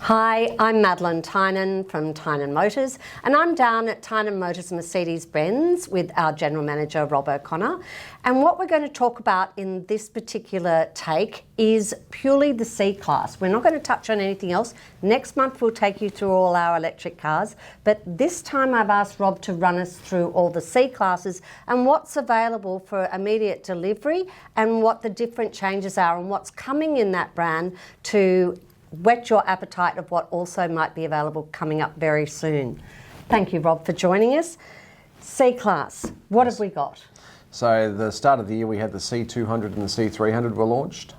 Hi, I'm Madeline Tynan from Tynan Motors, and I'm down at Tynan Motors Mercedes-Benz with our General Manager, Rob O'Connor. And what we're going to talk about in this particular take is purely the C-Class. We're not going to touch on anything else. Next month, we'll take you through all our electric cars. But this time, I've asked Rob to run us through all the C-Classes and what's available for immediate delivery and what the different changes are and what's coming in that brand to whet your appetite of what also might be available coming up very soon. Thank you, Rob, for joining us. C-Class, what have we got? So the start of the year we had the C200 and the C300 were launched.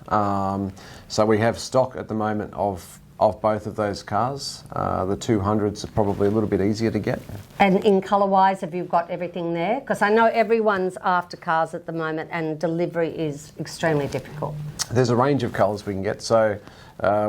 So we have stock at the moment of both of those cars. The 200s are probably a little bit easier to get. And in colour-wise, have you got everything there? Because I know everyone's after cars at the moment and delivery is extremely difficult. There's a range of colours we can get. So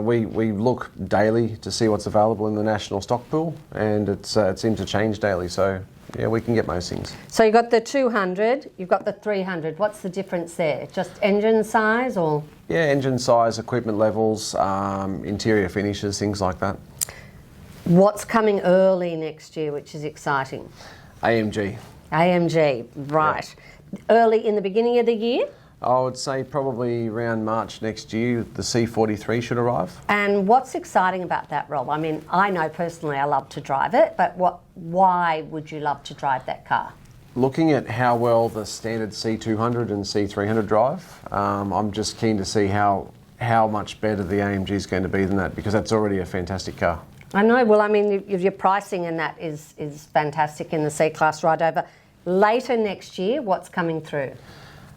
we look daily to see what's available in the national stock pool, and it seems to change daily. So yeah, we can get most things. So you've got the 200, you've got the 300. What's the difference there? Just engine size or? Yeah, engine size, equipment levels, interior finishes, things like that. What's coming early next year, which is exciting? AMG. AMG, right. Yep. Early in the beginning of the year? I would say probably around March next year, the C43 should arrive. And what's exciting about that, Rob? I mean, I know personally I love to drive it, but why would you love to drive that car? Looking at how well the standard C200 and C300 drive, I'm just keen to see how much better the AMG is going to be than that, because that's already a fantastic car. I know. Well, I mean, your pricing in that is fantastic in the C-Class right over. Later next year, what's coming through?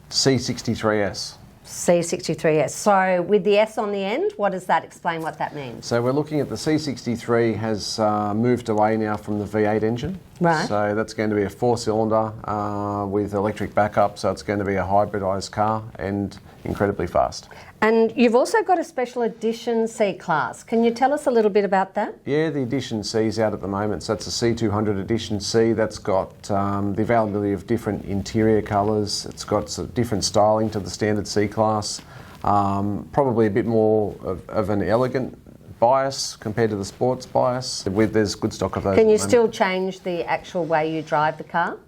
C63S. C63S. So with the S on the end, what does that explain what that means? So we're looking at the C63 has moved away now from the V8 engine. Right. So that's going to be a 4-cylinder with electric backup, so it's going to be a hybridised car and incredibly fast. And you've also got a special edition C-Class. Can you tell us a little bit about that? Yeah, the Edition C is out at the moment. So that's a C200 Edition C. That's got the availability of different interior colours. It's got different styling to the standard C-Class. Probably a bit more of an elegant bias compared to the sports bias. There's good stock of those. Can you still change the actual way you drive the car?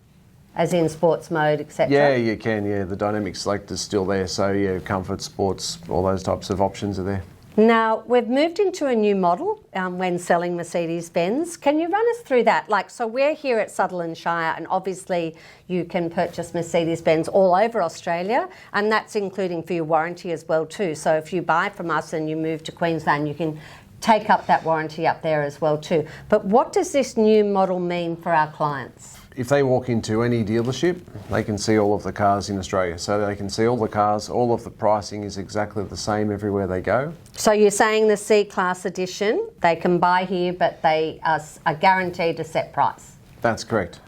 As in sports mode, etc.? Yeah, you can, yeah. The dynamic select is still there, so yeah, comfort, sports, all those types of options are there. Now, we've moved into a new model when selling Mercedes-Benz. Can you run us through that? So we're here at Sutherland Shire, and obviously you can purchase Mercedes-Benz all over Australia, and that's including for your warranty as well too. So if you buy from us and you move to Queensland, you can take up that warranty up there as well too. But what does this new model mean for our clients? If they walk into any dealership, they can see all of the cars in Australia. So they can see all the cars, all of the pricing is exactly the same everywhere they go. So you're saying the C-Class edition, they can buy here, but they are guaranteed a set price? That's correct.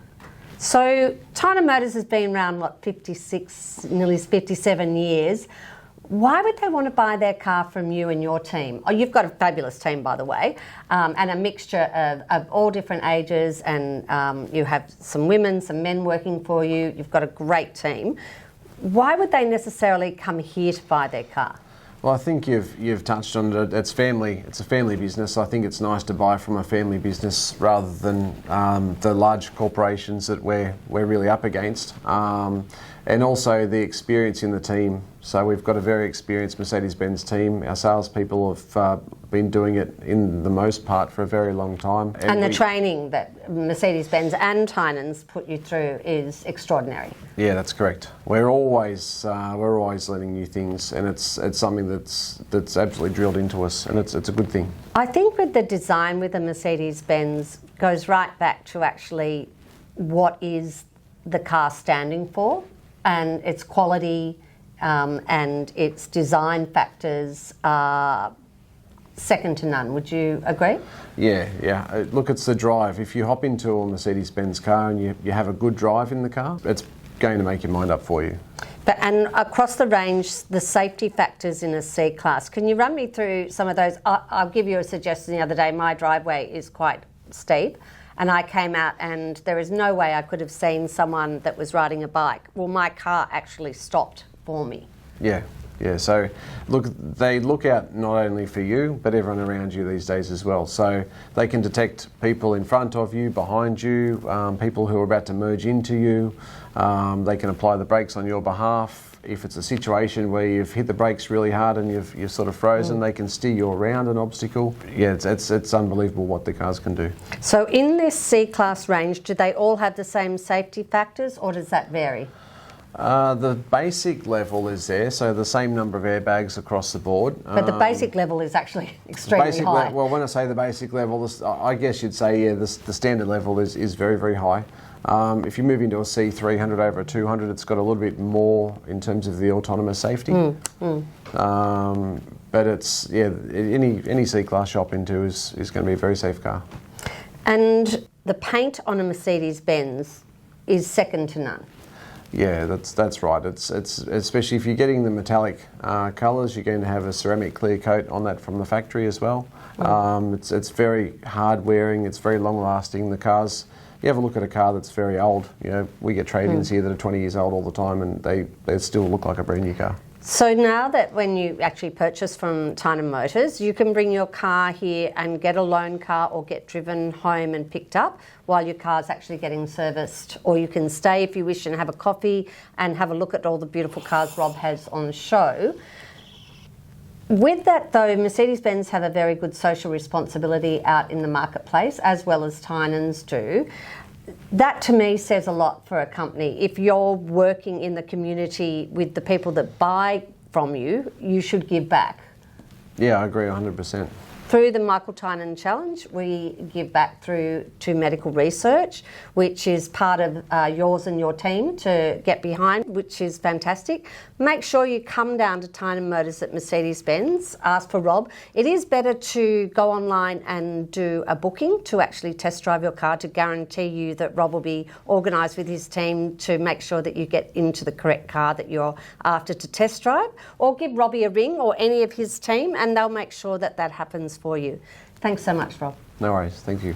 So Tynan Motors has been around, 56, nearly 57 years. Why would they want to buy their car from you and your team? Oh, you've got a fabulous team, by the way, and a mixture of all different ages, and you have some women, some men working for you. You've got a great team. Why would they necessarily come here to buy their car? Well, I think you've touched on it. It's family. It's a family business. I think it's nice to buy from a family business rather than the large corporations that we're really up against. And also the experience in the team. So we've got a very experienced Mercedes-Benz team. Our salespeople have been doing it in the most part for a very long time. And the training that Mercedes-Benz and Tynan's put you through is extraordinary. Yeah, that's correct. We're always learning new things, and it's something that's absolutely drilled into us, and it's a good thing. I think with the design with the Mercedes-Benz goes right back to actually what is the car standing for, and its quality and its design factors are second to none. Would you agree? Yeah. Look, it's the drive. If you hop into a Mercedes-Benz car and you have a good drive in the car, it's going to make your mind up for you. And across the range, the safety factors in a C-Class, can you run me through some of those? I'll give you a suggestion the other day. My driveway is quite steep, and I came out and there is no way I could have seen someone that was riding a bike. Well, my car actually stopped for me. Yeah. Yeah, so look, they look out not only for you, but everyone around you these days as well. So they can detect people in front of you, behind you, people who are about to merge into you. They can apply the brakes on your behalf. If it's a situation where you've hit the brakes really hard and you're sort of frozen, they can steer you around an obstacle. Yeah, it's unbelievable what the cars can do. So in this C-Class range, do they all have the same safety factors, or does that vary? The basic level is there, so the same number of airbags across the board. But the basic level is actually extremely high. Well, when I say the basic level, I guess you'd say, the standard level is very, very high. If you move into a C300 over a 200, it's got a little bit more in terms of the autonomous safety. But it's, any C-Class shop into is going to be a very safe car. And the paint on a Mercedes-Benz is second to none. Yeah, that's right. It's especially if you're getting the metallic colours, you're going to have a ceramic clear coat on that from the factory as well. It's very hard wearing. It's very long lasting. The cars. You have a look at a car that's very old. We get trade-ins here that are 20 years old all the time, and they still look like a brand new car. So now that when you actually purchase from Tynan Motors, you can bring your car here and get a loan car or get driven home and picked up while your car's actually getting serviced. Or you can stay if you wish and have a coffee and have a look at all the beautiful cars Rob has on show. With that though, Mercedes-Benz have a very good social responsibility out in the marketplace, as well as Tynan's do. That to me says a lot for a company. If you're working in the community with the people that buy from you, you should give back. Yeah, I agree 100%. Through the Michael Tynan Challenge, we give back through to medical research, which is part of yours and your team to get behind, which is fantastic. Make sure you come down to Tynan Motors at Mercedes-Benz, ask for Rob. It is better to go online and do a booking to actually test drive your car to guarantee you that Rob will be organised with his team to make sure that you get into the correct car that you're after to test drive, or give Robbie a ring or any of his team and they'll make sure that that happens for you. Thanks so much, Rob. No worries. Thank you.